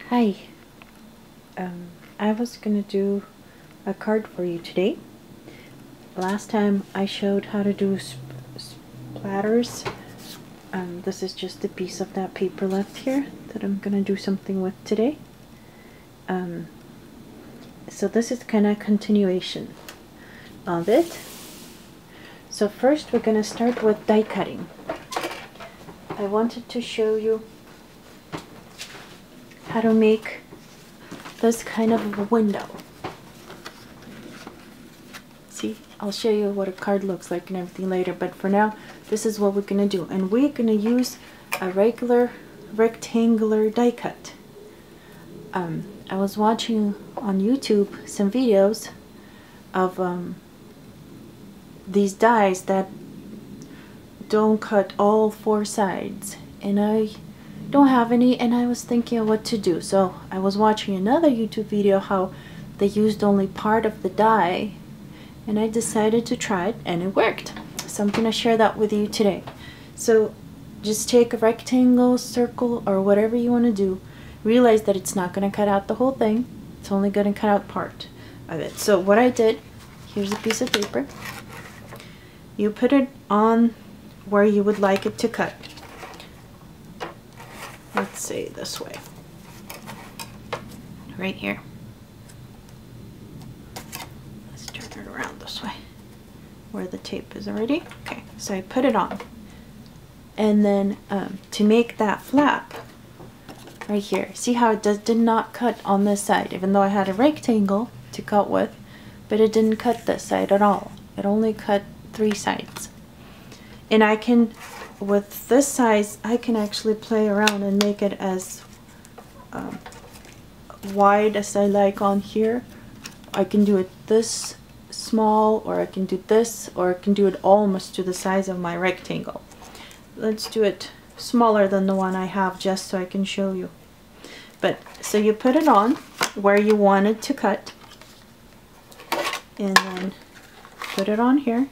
Hi, I was gonna do a card for you today. Last time I showed how to do splatters. This is just a piece of that paper left here that I'm gonna do something with today. So this is kind of continuation of it. So first we're gonna start with die cutting. I wanted to show you how to make this kind of a window. See, I'll show you what a card looks like and everything later, but for now this is what we're gonna do, and we're gonna use a regular rectangular die cut. I was watching on YouTube some videos of these dies that don't cut all four sides, and I don't have any, and I was thinking of what to do. So I was watching another YouTube video how they used only part of the die, and I decided to try it and it worked. So I'm gonna share that with you today. So just take a rectangle, circle, or whatever you want to do. Realize that it's not gonna cut out the whole thing, it's only gonna cut out part of it. So what I did, here's a piece of paper. You put it on where you would like it to cut. Let's say this way, right here. Let's turn it around this way, where the tape is already. Okay, so I put it on, and then to make that flap right here, see how it did not cut on this side, even though I had a rectangle to cut with, but it didn't cut this side at all. It only cut 3 sides. And I can, with this size, I can actually play around and make it as wide as I like on here. I can do it this small, or I can do this, or I can do it almost to the size of my rectangle. Let's do it smaller than the one I have, just so I can show you. But so you put it on where you want it to cut, and then put it on here.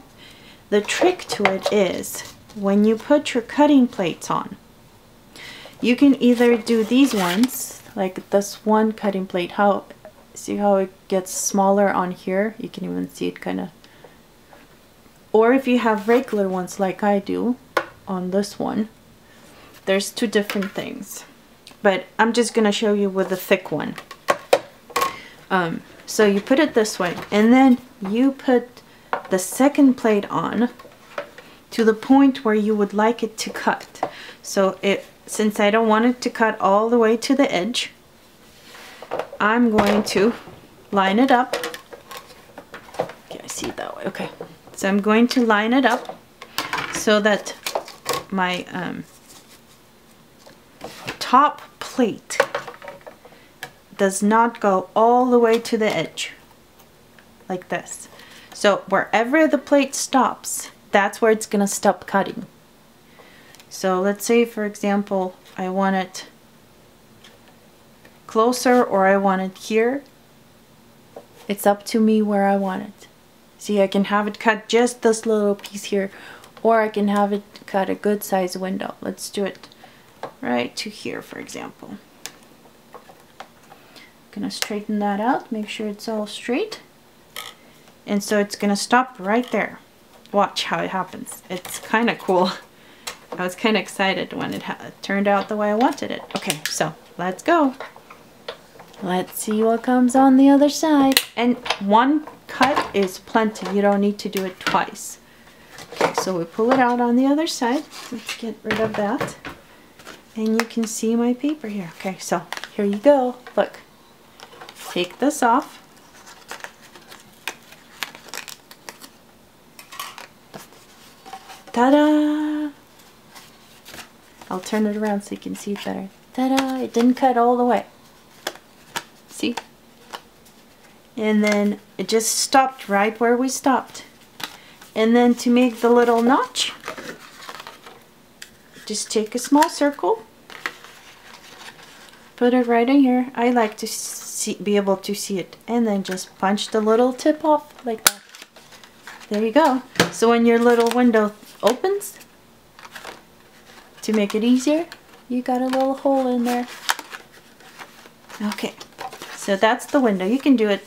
The trick to it is, when you put your cutting plates on, you can either do these ones, like this one cutting plate, see how it gets smaller on here? You can even see it kind of. Or if you have regular ones like I do on this one, there's 2 different things. But I'm just gonna show you with the thick one. So you put it this way, and then you put the second plate on to the point where you would like it to cut. So since I don't want it to cut all the way to the edge, I'm going to line it up. Okay, I see it that way. Okay, so I'm going to line it up so that my top plate does not go all the way to the edge like this. So wherever the plate stops, that's where it's gonna stop cutting. So let's say, for example, I want it closer, or I want it here. It's up to me where I want it. See, I can have it cut just this little piece here, or I can have it cut a good size window. Let's do it right to here, for example. Gonna straighten that out, make sure it's all straight. And so it's gonna stop right there. Watch how it happens. It's kind of cool. I was kind of excited when it turned out the way I wanted it. Okay, so let's go. Let's see what comes on the other side. And one cut is plenty. You don't need to do it twice. Okay, so we pull it out on the other side. Let's get rid of that. And you can see my paper here. Okay, so here you go. Look. Take this off. Ta-da! I'll turn it around so you can see it better. Ta-da! It didn't cut all the way. See? And then it just stopped right where we stopped. And then to make the little notch, just take a small circle, put it right in here. I like to be able to see it, and then just punch the little tip off like that. There you go. So when your little window opens, to make it easier, you got a little hole in there. Okay, so that's the window. You can do it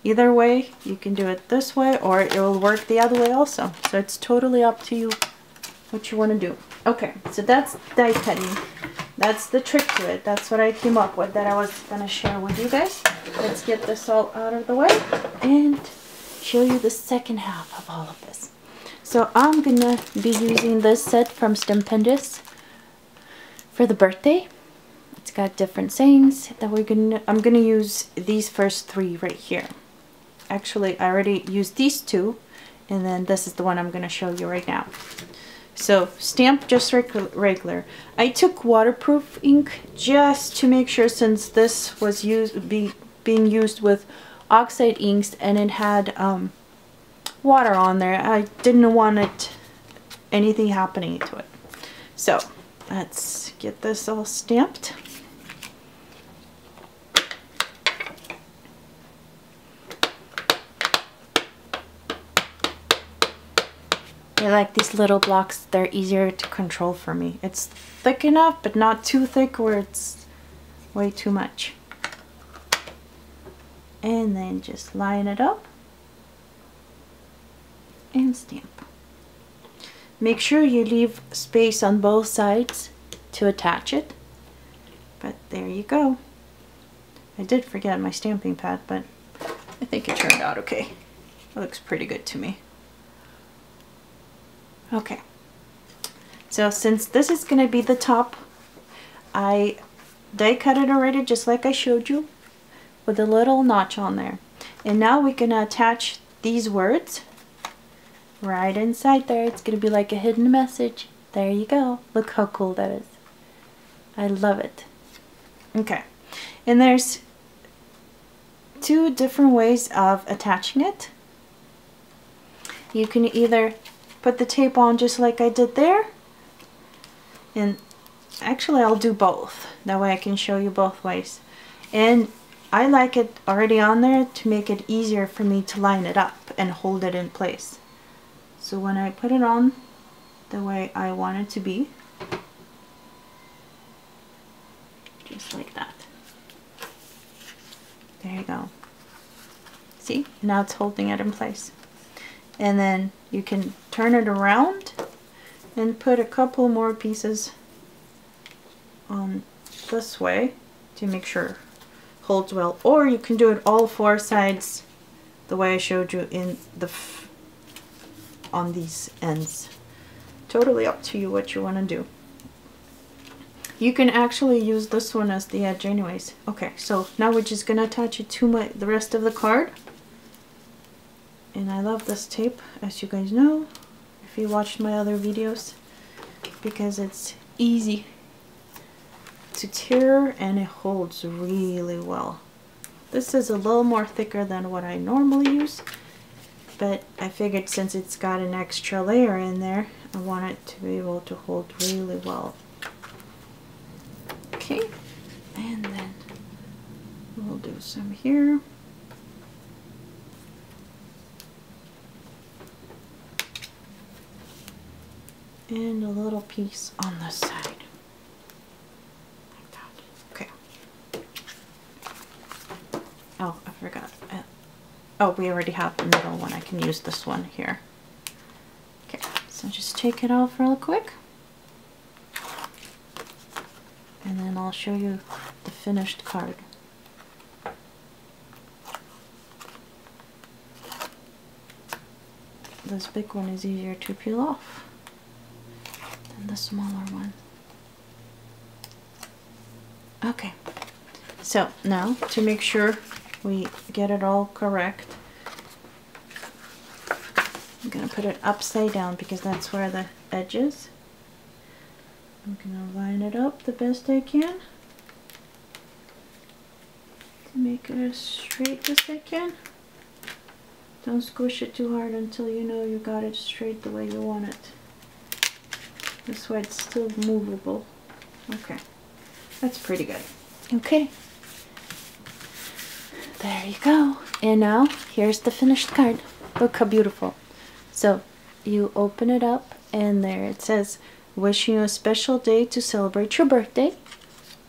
either way. You can do it this way, or it will work the other way also. So it's totally up to you what you want to do. Okay, so that's die cutting. That's the trick to it. That's what I came up with that I was going to share with you guys. Let's get this all out of the way and show you the second half of all of this. So I'm going to be using this set from Stimpendous for the birthday. It's got different sayings that I'm going to use these first three right here. Actually, I already used these two, and then this is the one I'm going to show you right now. So stamp just regular. I took waterproof ink just to make sure, since this was being used with oxide inks and it had water on there. I didn't want anything happening to it. So let's get this all stamped. I like these little blocks. They're easier to control for me. It's thick enough, but not too thick where it's way too much. And then just line it up and stamp. Make sure you leave space on both sides to attach it. But there you go. I did forget my stamping pad, but I think it turned out okay. It looks pretty good to me. Okay, so since this is going to be the top, I die cut it already just like I showed you with a little notch on there. And now we're going to attach these words right inside there. It's going to be like a hidden message. There you go. Look how cool that is. I love it. Okay, and there's two different ways of attaching it. You can either put the tape on just like I did there, and actually I'll do both, that way I can show you both ways. And I like it already on there to make it easier for me to line it up and hold it in place. So when I put it on the way I want it to be, just like that, there you go. See, now it's holding it in place. And then you can turn it around and put a couple more pieces on this way to make sure it holds well. Or you can do it all four sides the way I showed you in on these ends. Totally up to you what you want to do. You can actually use this one as the edge anyways. Okay, so now we're just going to attach it to the rest of the card. And I love this tape, as you guys know, if you watched my other videos, because it's easy to tear and it holds really well. This is a little more thicker than what I normally use, but I figured since it's got an extra layer in there, I want it to be able to hold really well. Okay, and then we'll do some here. And a little piece on this side. Like that. Okay. Oh, I forgot. Oh, we already have the middle one. I can use this one here. Okay, so just take it off real quick. And then I'll show you the finished card. This big one is easier to peel off than the smaller one. Okay, so now to make sure we get it all correct, I'm going to put it upside down because that's where the edge is. I'm going to line it up the best I can to make it as straight as I can. Don't squish it too hard until you know you got it straight the way you want it. This way it's still movable. Okay, that's pretty good. Okay, there you go. And now here's the finished card. Look how beautiful. So you open it up and there it says, wishing you a special day to celebrate your birthday.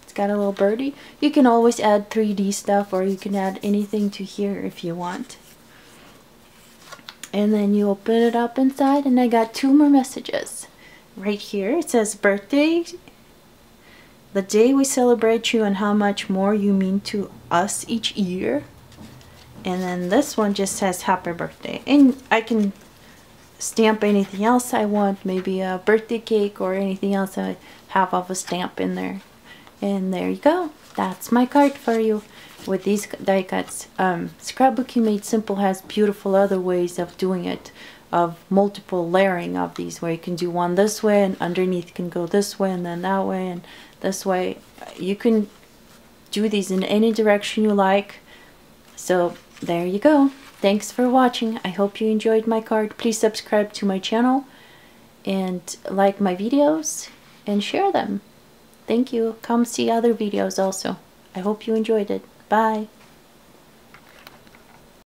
It's It's got a little birdie. You can always add 3D stuff, or you can add anything to here if you want. And then you open it up inside, and I got 2 more messages. Right here it says, birthday, the day we celebrate you and how much more you mean to us each year. And then this one just says happy birthday. And I can stamp anything else I want, maybe a birthday cake or anything else I have of a stamp in there. And there you go. That's my card for you with these die cuts. Scrapbooking Made Simple has beautiful other ways of doing it, of multiple layering of these, where you can do one this way and underneath can go this way and then that way and this way. You can do these in any direction you like. So there you go. Thanks for watching. I hope you enjoyed my card. Please subscribe to my channel and like my videos and share them. Thank you. Come see other videos also. I hope you enjoyed it. Bye.